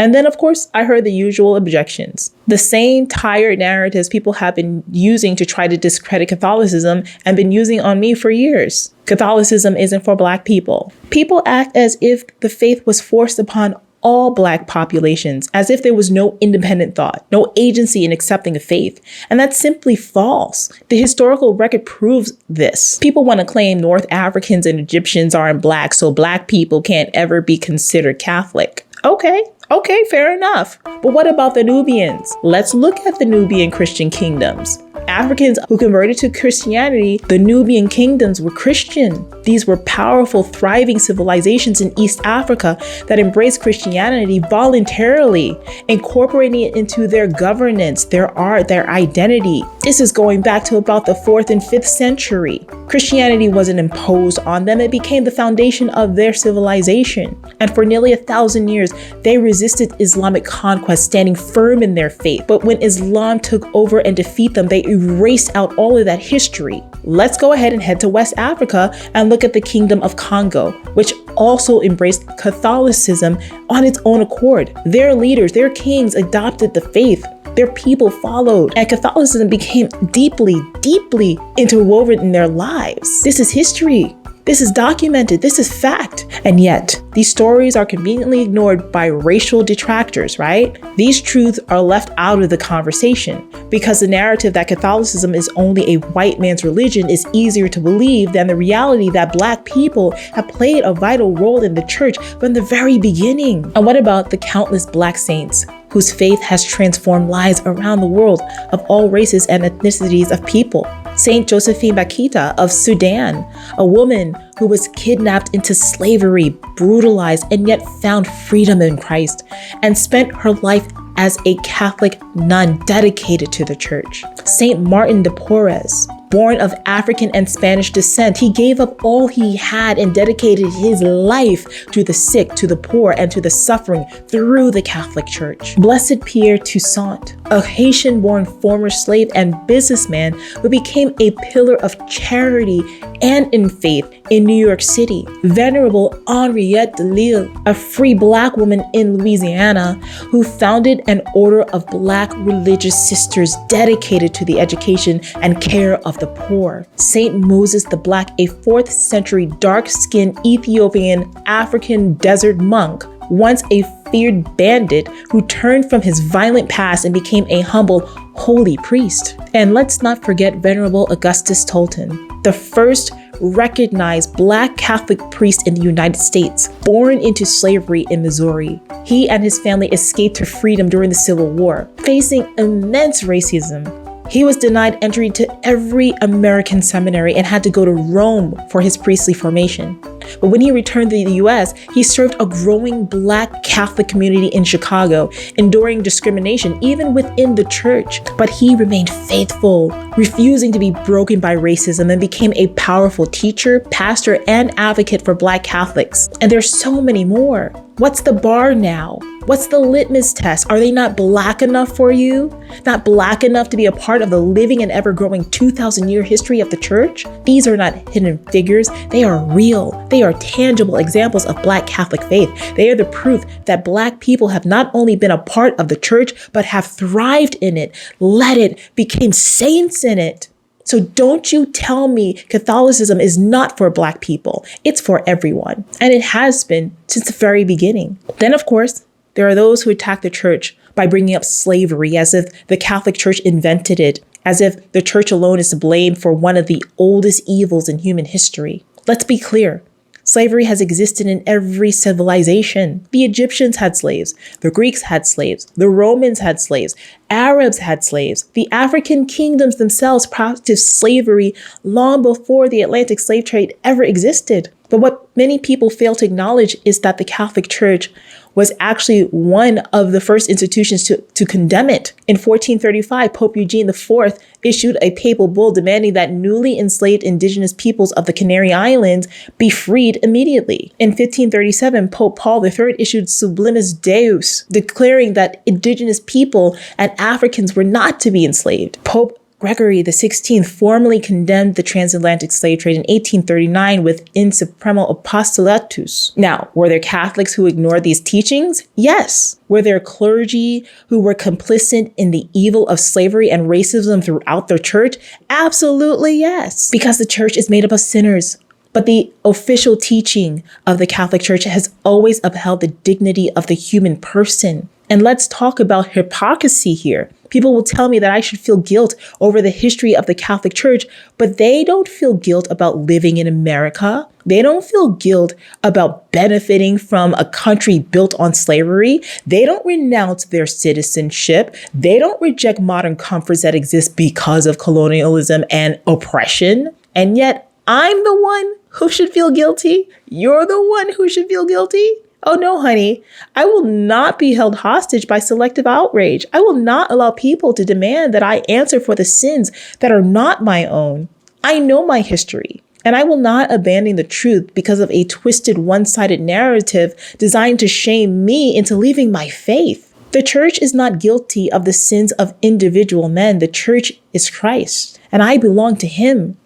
And then, of course, I heard the usual objections. The same tired narratives people have been using to try to discredit Catholicism and been using on me for years. Catholicism isn't for Black people. People act as if the faith was forced upon all Black populations, as if there was no independent thought, no agency in accepting a faith. And that's simply false. The historical record proves this. People want to claim North Africans and Egyptians aren't Black, so Black people can't ever be considered Catholic. Okay, fair enough. But what about the Nubians? Let's look at the Nubian Christian kingdoms. Africans who converted to Christianity, the Nubian kingdoms were Christian. These were powerful, thriving civilizations in East Africa that embraced Christianity voluntarily, incorporating it into their governance, their art, their identity. This is going back to about the 4th and 5th century. Christianity wasn't imposed on them. It became the foundation of their civilization. And for nearly 1,000 years, they resisted Islamic conquest, standing firm in their faith. But when Islam took over and defeated them, they erased out all of that history. Let's go ahead and head to West Africa and look at the Kingdom of Congo, which also embraced Catholicism on its own accord. Their leaders, their kings adopted the faith. Their people followed, and Catholicism became deeply, deeply interwoven in their lives. This is history. This is documented. This is fact. And yet, these stories are conveniently ignored by racial detractors, right? These truths are left out of the conversation because the narrative that Catholicism is only a white man's religion is easier to believe than the reality that Black people have played a vital role in the church from the very beginning. And what about the countless Black saints whose faith has transformed lives around the world of all races and ethnicities of people? Saint Josephine Bakita of Sudan, a woman who was kidnapped into slavery, brutalized, and yet found freedom in Christ, and spent her life as a Catholic nun dedicated to the church. Saint Martin de Porres, born of African and Spanish descent, he gave up all he had and dedicated his life to the sick, to the poor, and to the suffering through the Catholic Church. Blessed Pierre Toussaint, a Haitian-born former slave and businessman who became a pillar of charity and in faith in New York City. Venerable Henriette de Lille, a free Black woman in Louisiana who founded an order of Black religious sisters dedicated to the education and care of the poor. Saint Moses the Black, a 4th century dark-skinned Ethiopian African desert monk, once a feared bandit who turned from his violent past and became a humble, holy priest. And let's not forget Venerable Augustus Tolton, the first recognized Black Catholic priest in the United States, born into slavery in Missouri. He and his family escaped to freedom during the Civil War, facing immense racism. He was denied entry to every American seminary and had to go to Rome for his priestly formation. But when he returned to the US, he served a growing Black Catholic community in Chicago, enduring discrimination even within the church. But he remained faithful, refusing to be broken by racism, and became a powerful teacher, pastor, and advocate for Black Catholics. And there's so many more. What's the bar now? What's the litmus test? Are they not Black enough for you? Not Black enough to be a part of the living and ever-growing 2,000-year history of the church? These are not hidden figures. They are real. They are tangible examples of Black Catholic faith. They are the proof that Black people have not only been a part of the church, but have thrived in it, led it, became saints in it. So don't you tell me Catholicism is not for Black people. It's for everyone. And it has been since the very beginning. Then, of course, there are those who attack the church by bringing up slavery as if the Catholic Church invented it, as if the church alone is to blame for one of the oldest evils in human history. Let's be clear. Slavery has existed in every civilization. The Egyptians had slaves. The Greeks had slaves. The Romans had slaves. Arabs had slaves. The African kingdoms themselves practiced slavery long before the Atlantic slave trade ever existed. But what many people fail to acknowledge is that the Catholic Church was actually one of the first institutions to condemn it. In 1435, Pope Eugene IV issued a papal bull demanding that newly enslaved indigenous peoples of the Canary Islands be freed immediately. In 1537, Pope Paul III issued Sublimis Deus, declaring that indigenous people and Africans were not to be enslaved. Pope Gregory XVI formally condemned the transatlantic slave trade in 1839 with In Supremo Apostolatus. Now, were there Catholics who ignored these teachings? Yes. Were there clergy who were complicit in the evil of slavery and racism throughout the church? Absolutely yes. Because the church is made up of sinners. But the official teaching of the Catholic Church has always upheld the dignity of the human person. And let's talk about hypocrisy here. People will tell me that I should feel guilt over the history of the Catholic Church, but they don't feel guilt about living in America. They don't feel guilt about benefiting from a country built on slavery. They don't renounce their citizenship. They don't reject modern comforts that exist because of colonialism and oppression. And yet, I'm the one who should feel guilty. You're the one who should feel guilty. Oh no, honey, I will not be held hostage by selective outrage. I will not allow people to demand that I answer for the sins that are not my own. I know my history, and I will not abandon the truth because of a twisted, one-sided narrative designed to shame me into leaving my faith. The church is not guilty of the sins of individual men. The church is Christ, and I belong to him.